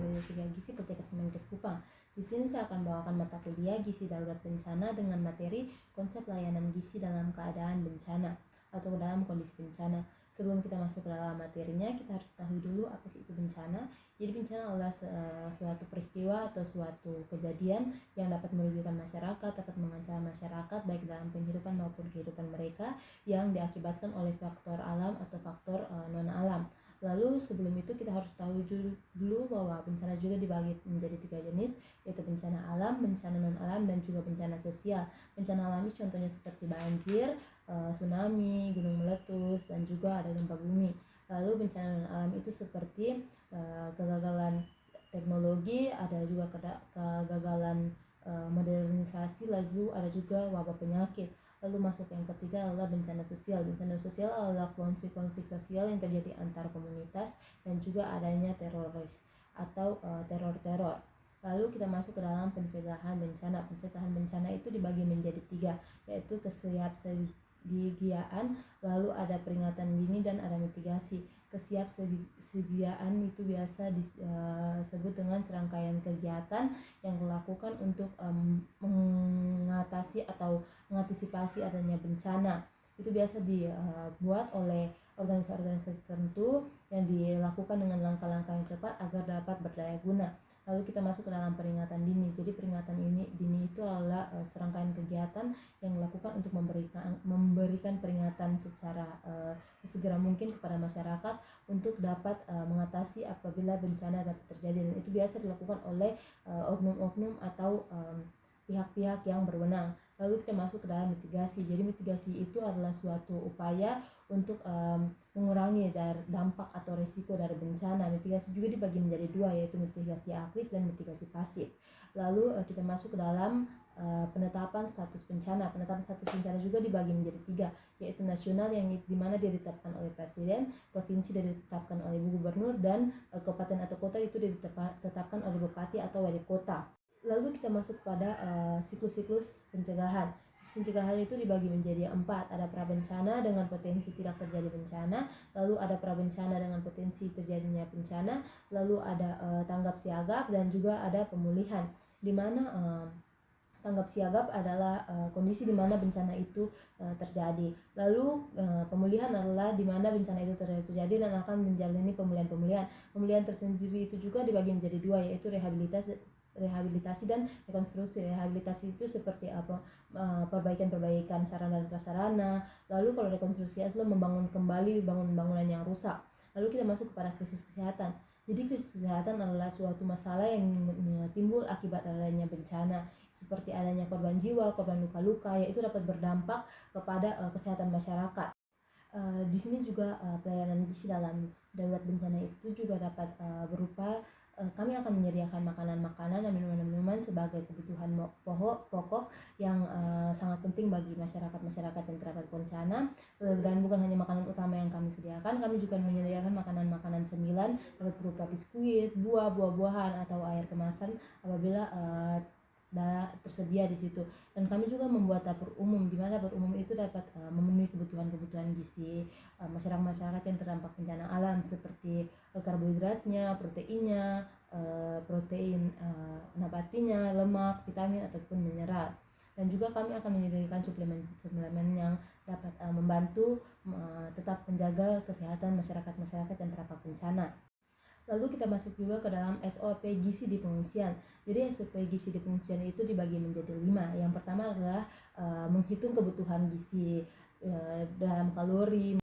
3 Gizi Pertikas Kemenkes Kupang. Di sini saya akan bawakan mata kuliah Gizi Darurat Bencana dengan materi konsep layanan gizi dalam keadaan bencana atau dalam kondisi bencana. Sebelum kita masuk ke dalam materinya, kita harus ketahui dulu apa sih itu bencana. Jadi bencana adalah suatu peristiwa atau suatu kejadian yang dapat merugikan masyarakat, dapat mengancam masyarakat baik dalam penghidupan maupun kehidupan mereka yang diakibatkan oleh faktor alam atau faktor non-alam. Lalu sebelum itu kita harus tahu dulu bahwa bencana juga dibagi menjadi 3 jenis, yaitu bencana alam, bencana non-alam, dan juga bencana sosial. Bencana alami contohnya seperti banjir, tsunami, gunung meletus, dan juga ada gempa bumi. Lalu bencana non-alam itu seperti kegagalan teknologi, ada juga kegagalan modernisasi, lalu ada juga wabah penyakit. Lalu masuk yang ketiga adalah bencana sosial. Bencana sosial adalah konflik-konflik sosial yang terjadi antar komunitas dan juga adanya teroris atau teror-teror. Lalu kita masuk ke dalam pencegahan bencana. Pencegahan bencana itu dibagi menjadi 3, yaitu kesiapsiagaan, lalu ada peringatan dini, dan ada mitigasi. Kesiapsiagaan itu biasa disebut dengan serangkaian kegiatan yang dilakukan untuk mengatasi atau mengantisipasi adanya bencana. Itu biasa dibuat oleh organisasi-organisasi tertentu yang dilakukan dengan langkah-langkah yang tepat agar dapat berdaya guna. Lalu kita masuk ke dalam peringatan dini. Jadi peringatan dini itu adalah serangkaian kegiatan yang dilakukan untuk memberikan peringatan secara segera mungkin kepada masyarakat untuk dapat mengatasi apabila bencana dapat terjadi, dan itu biasa dilakukan oleh oknum-oknum atau pihak-pihak yang berwenang. Lalu kita masuk ke dalam mitigasi. Jadi mitigasi itu adalah suatu upaya untuk mengurangi dampak atau risiko dari bencana. Mitigasi juga dibagi menjadi 2, yaitu mitigasi aktif dan mitigasi pasif. Lalu kita masuk ke dalam penetapan status bencana. Penetapan status bencana juga dibagi menjadi 3, yaitu nasional yang dimana dia ditetapkan oleh presiden, provinsi dia ditetapkan oleh gubernur, dan kabupaten atau kota itu ditetapkan oleh bupati atau wali kota. Lalu kita masuk pada siklus-siklus pencegahan. Pencegahan itu dibagi menjadi 4, ada prabencana dengan potensi tidak terjadi bencana, lalu ada prabencana dengan potensi terjadinya bencana, lalu ada tanggap siaga, dan juga ada pemulihan, di mana tanggap siaga adalah kondisi di mana bencana itu terjadi. Lalu pemulihan adalah di mana bencana itu terjadi dan akan menjalani pemulihan. Pemulihan tersendiri itu juga dibagi menjadi 2, yaitu rehabilitasi dan rekonstruksi. Rehabilitasi itu seperti apa? Perbaikan sarana dan prasarana. Lalu kalau rekonstruksi adalah membangun kembali bangunan yang rusak. Lalu kita masuk kepada krisis kesehatan. Jadi krisis kesehatan adalah suatu masalah yang timbul akibat adanya bencana, seperti adanya korban jiwa, korban luka-luka, yaitu dapat berdampak kepada kesehatan masyarakat. Di sini juga pelayanan gizi dalam darurat bencana itu juga dapat berupa kami akan menyediakan makanan-makanan dan minuman-minuman sebagai kebutuhan pokok yang sangat penting bagi masyarakat yang terdampak bencana. Dan bukan hanya makanan utama yang kami sediakan, kami juga menyediakan makanan-makanan cemilan dapat berupa biskuit, buah-buahan, atau air kemasan apabila tersedia di situ. Dan kami juga membuat dapur umum, di mana dapur umum itu dapat memenuhi kebutuhan gizi masyarakat yang terdampak bencana alam, seperti karbohidratnya, proteinnya, protein nabatinya, lemak, vitamin, ataupun mineral. Dan juga kami akan menyediakan suplemen yang dapat membantu tetap menjaga kesehatan masyarakat yang terdampak bencana. Lalu kita masuk juga ke dalam SOP gizi di pengungsian. Jadi SOP gizi di pengungsian itu dibagi menjadi 5. Yang pertama adalah menghitung kebutuhan gizi dalam kalori,